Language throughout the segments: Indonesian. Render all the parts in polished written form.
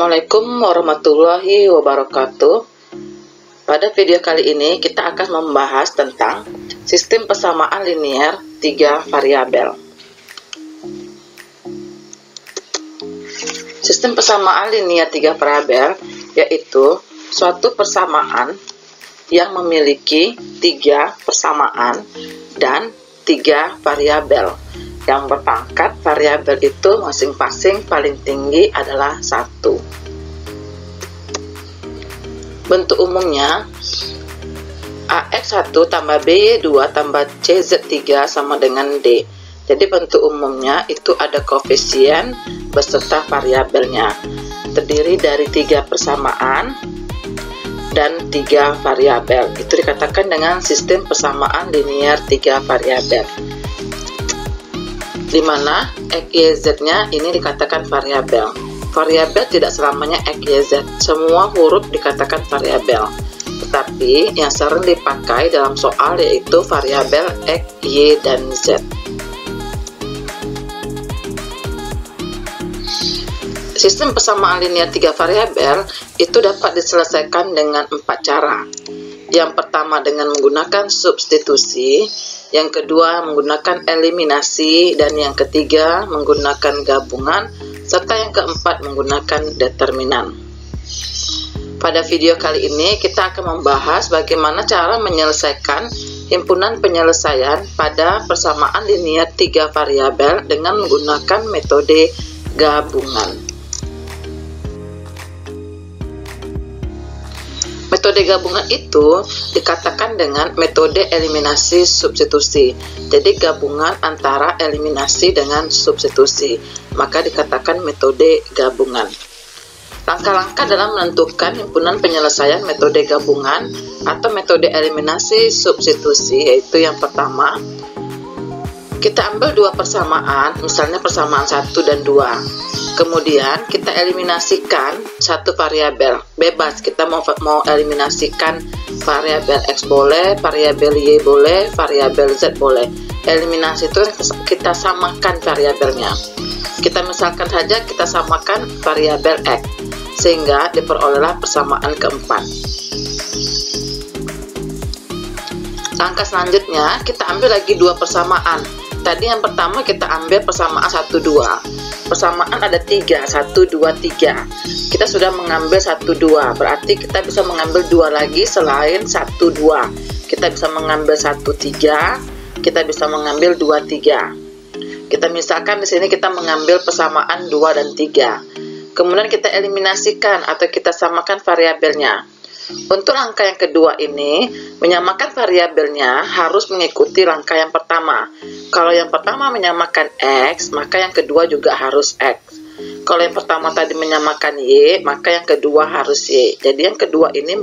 Assalamualaikum warahmatullahi wabarakatuh. Pada video kali ini kita akan membahas tentang sistem persamaan linear 3 variabel. Sistem persamaan linear 3 variabel yaitu suatu persamaan yang memiliki 3 persamaan dan 3 variabel yang berpangkat variabel itu masing-masing paling tinggi adalah 1. Bentuk umumnya AX1 tambah BY2 tambah CZ3 sama dengan D. Jadi bentuk umumnya itu ada koefisien beserta variabelnya, terdiri dari 3 persamaan dan 3 variabel. Itu dikatakan dengan sistem persamaan linear 3 variabel, di mana X, Y, Z-nya ini dikatakan variabel. Variabel tidak selamanya X, Y, Z. Semua huruf dikatakan variabel. Tetapi yang sering dipakai dalam soal yaitu variabel X, Y, dan Z. Sistem persamaan linear 3 variabel itu dapat diselesaikan dengan 4 cara. Yang pertama dengan menggunakan substitusi, yang kedua menggunakan eliminasi, dan yang ketiga menggunakan gabungan, serta yang keempat menggunakan determinan. Pada video kali ini kita akan membahas bagaimana cara menyelesaikan himpunan penyelesaian pada persamaan linear 3 variabel dengan menggunakan metode gabungan. Metode gabungan itu dikatakan dengan metode eliminasi substitusi. Jadi gabungan antara eliminasi dengan substitusi, maka dikatakan metode gabungan. Langkah-langkah dalam menentukan himpunan penyelesaian metode gabungan atau metode eliminasi substitusi yaitu yang pertama, kita ambil 2 persamaan, misalnya persamaan 1 dan 2. Kemudian kita eliminasikan 1 variabel, bebas kita mau eliminasikan variabel X boleh, variabel Y boleh, variabel Z boleh. Eliminasi itu kita samakan variabelnya. Kita misalkan saja kita samakan variabel X, sehingga diperolehlah persamaan keempat. Langkah selanjutnya kita ambil lagi 2 persamaan. Tadi yang pertama kita ambil persamaan 1, 2. Persamaan ada 3, 1, 2, 3. Kita sudah mengambil 1, 2, berarti kita bisa mengambil 2 lagi selain 1, 2. Kita bisa mengambil 1, 3, kita bisa mengambil 2, 3. Kita misalkan di sini kita mengambil persamaan 2 dan 3. Kemudian kita eliminasikan atau kita samakan variabelnya. Untuk langkah yang kedua ini, menyamakan variabelnya harus mengikuti langkah yang pertama. Kalau yang pertama menyamakan X, maka yang kedua juga harus X. Kalau yang pertama tadi menyamakan Y, maka yang kedua harus Y. Jadi yang kedua ini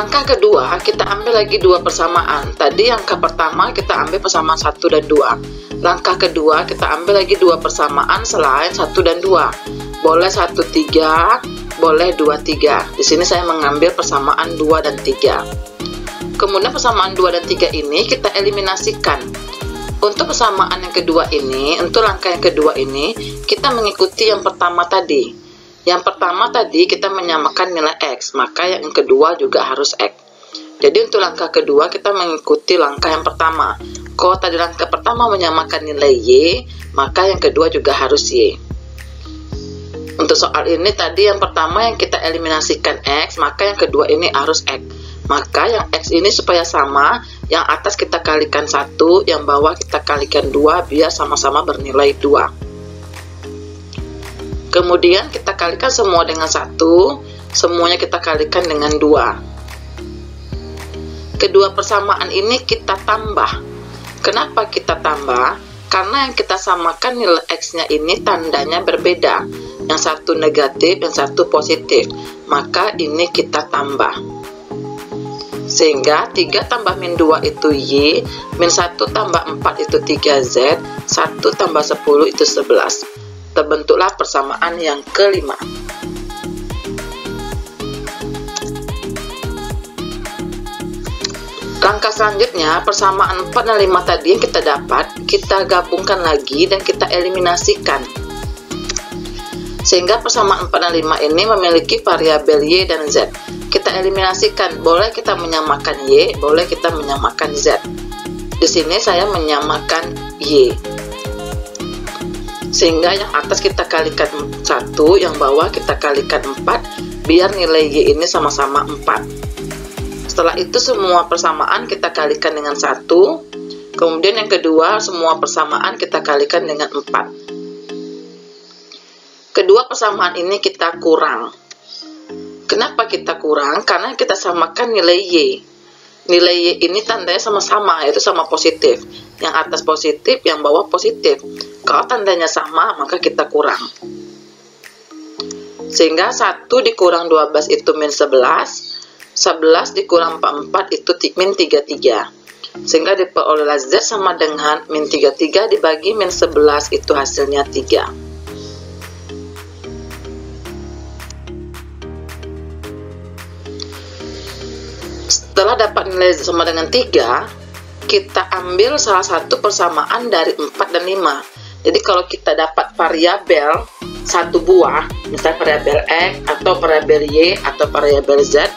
Langkah kedua, kita ambil lagi dua persamaan. Tadi langkah pertama kita ambil persamaan 1 dan 2. Langkah kedua kita ambil lagi dua persamaan selain 1 dan 2. Boleh 1, 3, boleh 2, 3. Di sini saya mengambil persamaan 2 dan 3. Kemudian persamaan 2 dan 3 ini kita eliminasikan. Untuk persamaan yang kedua ini, untuk langkah yang kedua ini, kita mengikuti yang pertama tadi. Yang pertama tadi kita menyamakan nilai X, maka yang kedua juga harus X. Jadi untuk langkah kedua kita mengikuti langkah yang pertama. Kalau tadi langkah pertama menyamakan nilai Y, maka yang kedua juga harus Y. Untuk soal ini tadi yang pertama yang kita eliminasikan X, maka yang kedua ini harus X. Maka yang X ini supaya sama, yang atas kita kalikan 1, yang bawah kita kalikan 2, biar sama-sama bernilai 2. Kemudian kita kalikan semua dengan 1, semuanya kita kalikan dengan 2. Kedua persamaan ini kita tambah. Kenapa kita tambah? Karena yang kita samakan nilai X-nya ini tandanya berbeda. Yang satu negatif, yang satu positif. Maka ini kita tambah. Sehingga 3 tambah min 2 itu Y, min 1 tambah 4 itu 3Z, 1 tambah 10 itu 11. Terbentuklah persamaan yang kelima. Langkah selanjutnya, persamaan 4 dan 5 tadi yang kita dapat, kita gabungkan lagi dan kita eliminasikan. Sehingga persamaan 4 dan 5 ini memiliki variabel Y dan Z. Kita eliminasikan, boleh kita menyamakan Y, boleh kita menyamakan Z. Di sini saya menyamakan Y. Sehingga yang atas kita kalikan 1, yang bawah kita kalikan 4, biar nilai Y ini sama-sama 4. Setelah itu semua persamaan kita kalikan dengan 1, kemudian yang kedua semua persamaan kita kalikan dengan 4. Kedua persamaan ini kita kurang. Kenapa kita kurang? Karena kita samakan nilai Y. Nilai Y ini tandanya sama-sama, yaitu sama positif. Yang atas positif, yang bawah positif. Kalau tandanya sama, maka kita kurang. Sehingga 1 dikurang 12 itu min 11, 11 dikurang 44 itu min 33. Sehingga diperolehlah Z sama dengan min 33 dibagi min 11 itu hasilnya 3. Setelah dapat nilai Z sama dengan 3, kita ambil salah satu persamaan dari 4 dan 5. Jadi kalau kita dapat variabel satu buah, misalnya variabel X atau variabel Y atau variabel Z.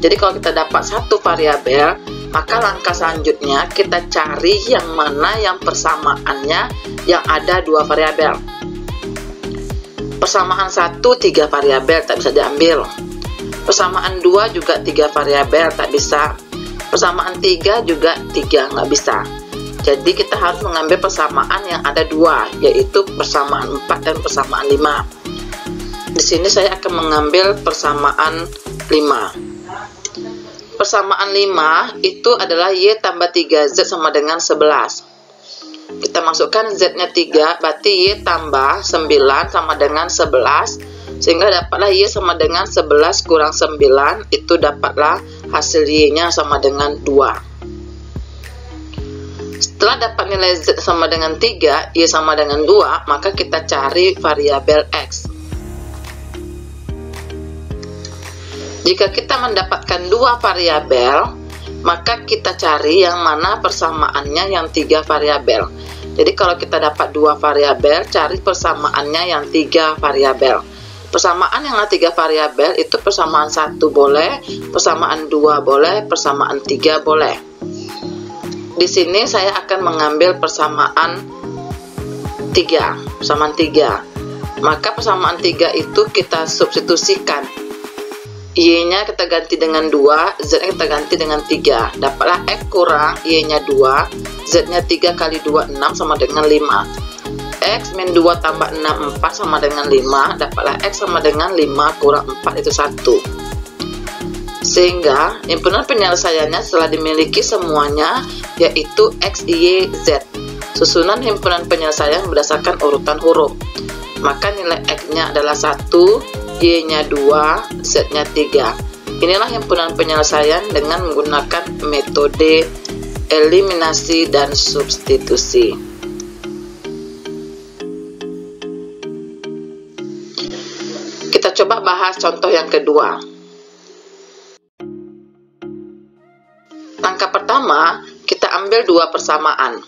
Jadi kalau kita dapat satu variabel, maka langkah selanjutnya kita cari yang mana yang persamaannya yang ada 2 variabel. Persamaan 1 3 variabel tak bisa diambil. Persamaan 2 juga 3 variabel tak bisa. Persamaan 3 juga 3 nggak bisa. Jadi kita harus mengambil persamaan yang ada 2, yaitu persamaan 4 dan persamaan 5. Di sini saya akan mengambil persamaan 5. Persamaan 5 itu adalah Y tambah 3Z sama dengan 11. Kita masukkan Z-nya 3, berarti Y tambah 9 sama dengan 11. Sehingga dapatlah Y sama dengan 11 kurang 9, itu dapatlah hasil Y-nya sama dengan 2. Setelah dapat nilai Z sama dengan 3, Y sama dengan 2, maka kita cari variabel X. Jika kita mendapatkan 2 variabel, maka kita cari yang mana persamaannya yang 3 variabel. Jadi kalau kita dapat 2 variabel, cari persamaannya yang 3 variabel. Persamaan yang 3 variabel itu persamaan 1 boleh, persamaan 2 boleh, persamaan 3 boleh. Di sini saya akan mengambil persamaan 3. Maka persamaan 3 itu kita substitusikan. Y-nya kita ganti dengan 2, Z-nya kita ganti dengan 3. Dapatlah X kurang Y-nya 2, Z-nya 3 kali 2, 6 sama dengan 5. X min 2 tambah 6, 4 sama dengan 5. Dapatlah X sama dengan 5 kurang 4 itu 1. Sehingga himpunan penyelesaiannya setelah dimiliki semuanya, yaitu X, Y, Z. Susunan himpunan penyelesaian berdasarkan urutan huruf. Maka nilai X-nya adalah 1, Y-nya 2, Z-nya 3. Inilah himpunan penyelesaian dengan menggunakan metode eliminasi dan substitusi. Kita coba bahas contoh yang kedua. Langkah pertama, kita ambil dua persamaan.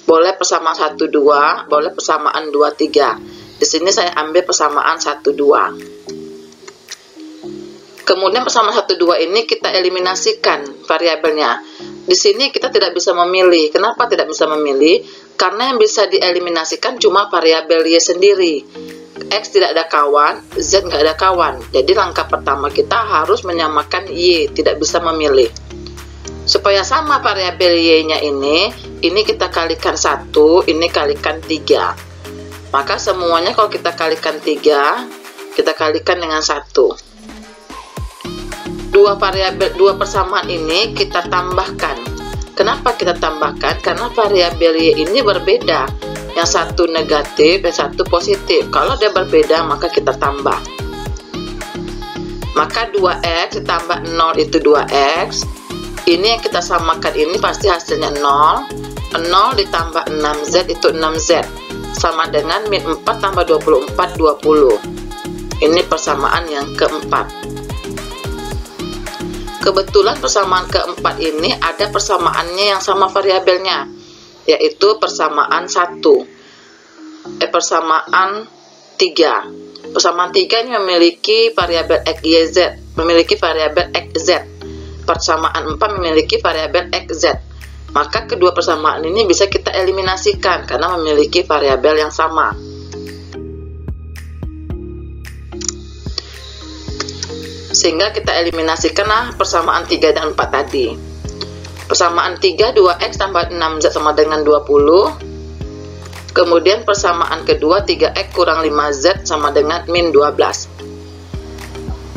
Boleh persamaan 1, 2, boleh persamaan 2, 3. Di sini saya ambil persamaan 1, 2. Kemudian persamaan 1, 2 ini kita eliminasikan variabelnya. Di sini kita tidak bisa memilih. Kenapa tidak bisa memilih? Karena yang bisa dieliminasikan cuma variabel Y sendiri. X tidak ada kawan, Z nggak ada kawan. Jadi langkah pertama kita harus menyamakan Y, tidak bisa memilih. Supaya sama variabel Y-nya ini kita kalikan 1, ini kalikan 3. Maka semuanya kalau kita kalikan 3, kita kalikan dengan 1. Dua persamaan ini kita tambahkan. Kenapa kita tambahkan? Karena variabel Y ini berbeda. Yang satu negatif, yang satu positif. Kalau dia berbeda, maka kita tambah. Maka 2X ditambah 0 itu 2X. Ini yang kita samakan ini pasti hasilnya 0. 0 ditambah 6Z itu 6Z. Sama dengan min 4 tambah 24, 20. Ini persamaan yang keempat. Kebetulan persamaan keempat ini ada persamaannya yang sama variabelnya, yaitu persamaan 1. Persamaan 3. Persamaan 3 ini memiliki variabel X, Y, Z, memiliki variabel X, Z. Persamaan 4 memiliki variabel X, Z. Maka kedua persamaan ini bisa kita eliminasikan karena memiliki variabel yang sama. Sehingga kita eliminasikanlah persamaan 3 dan 4 tadi. Persamaan 3, 2X tambah 6Z sama dengan 20. Kemudian persamaan kedua, 3X kurang 5Z sama dengan min 12.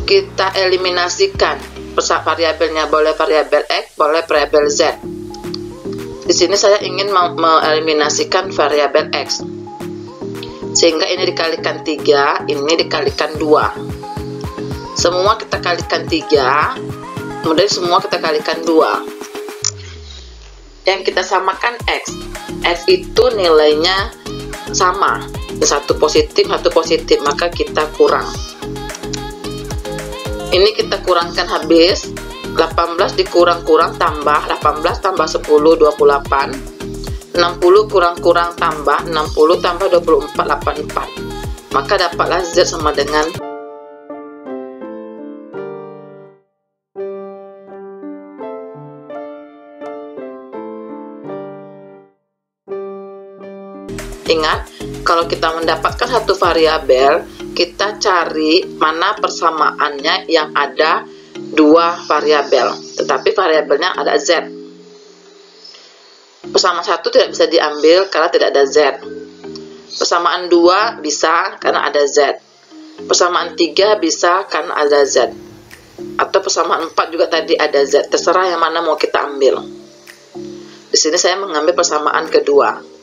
Kita eliminasikan variabelnya, boleh variabel X, boleh variabel Z. Di sini saya ingin mengeliminasikan variabel X. Sehingga ini dikalikan 3, ini dikalikan 2. Semua kita kalikan 3, kemudian semua kita kalikan 2. Yang kita samakan X. X itu nilainya sama. Satu positif, maka kita kurang. Ini kita kurangkan habis. 18 dikurang-kurang tambah, 18 tambah 10, 28. 60 kurang-kurang tambah, 60 tambah 24, 84. Maka dapatlah Z sama dengan Ingat, kalau kita mendapatkan satu variabel, kita cari mana persamaannya yang ada dua variabel, tetapi variabelnya ada Z. Persamaan 1 tidak bisa diambil karena tidak ada Z. Persamaan 2 bisa karena ada Z. Persamaan 3 bisa karena ada Z. Atau persamaan 4 juga tadi ada Z. Terserah yang mana mau kita ambil. Di sini saya mengambil persamaan kedua.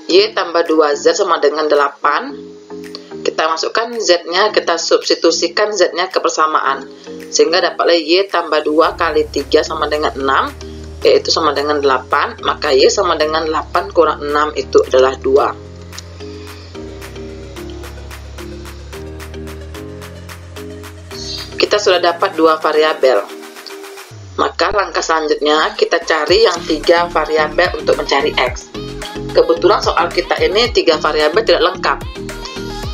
Y tambah 2Z sama dengan 8. Kita masukkan Z-nya, kita substitusikan Z-nya ke persamaan. Sehingga dapatlah Y tambah 2 kali 3 sama dengan 6, yaitu sama dengan 8. Maka Y sama dengan 8 kurang 6 itu adalah 2. Kita sudah dapat dua variabel. Maka langkah selanjutnya kita cari yang 3 variabel untuk mencari X. Kebetulan soal kita ini 3 variabel tidak lengkap.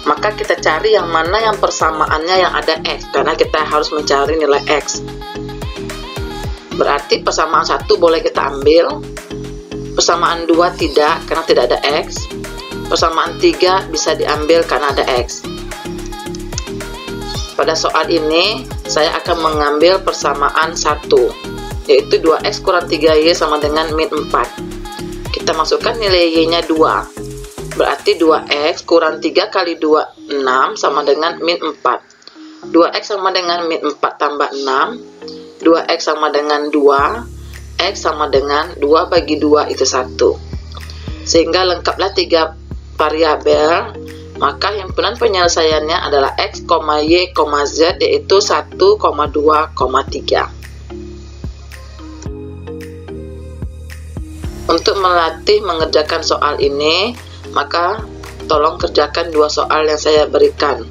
Maka kita cari yang mana yang persamaannya yang ada X, karena kita harus mencari nilai X. Berarti persamaan 1 boleh kita ambil, persamaan 2 tidak, karena tidak ada X. Persamaan 3 bisa diambil karena ada X. Pada soal ini, saya akan mengambil persamaan 1, yaitu 2X kurang 3Y sama dengan min 4. Kita masukkan nilai Y-nya 2. Berarti 2X kurang 3 kali 2, 6 sama dengan min 4. 2X sama dengan min 4 tambah 6. 2X sama dengan 2. X sama dengan 2 bagi 2 itu 1. Sehingga lengkaplah 3 variabel maka himpunan penyelesaiannya adalah X, Y, Z, yaitu 1,2,3. Untuk melatih mengerjakan soal ini, maka tolong kerjakan 2 soal yang saya berikan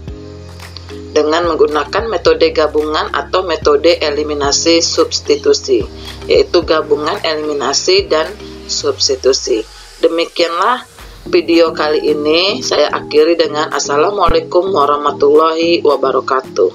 dengan menggunakan metode gabungan atau metode eliminasi substitusi, yaitu gabungan, eliminasi, dan substitusi. Demikianlah video kali ini, saya akhiri dengan Assalamualaikum warahmatullahi wabarakatuh.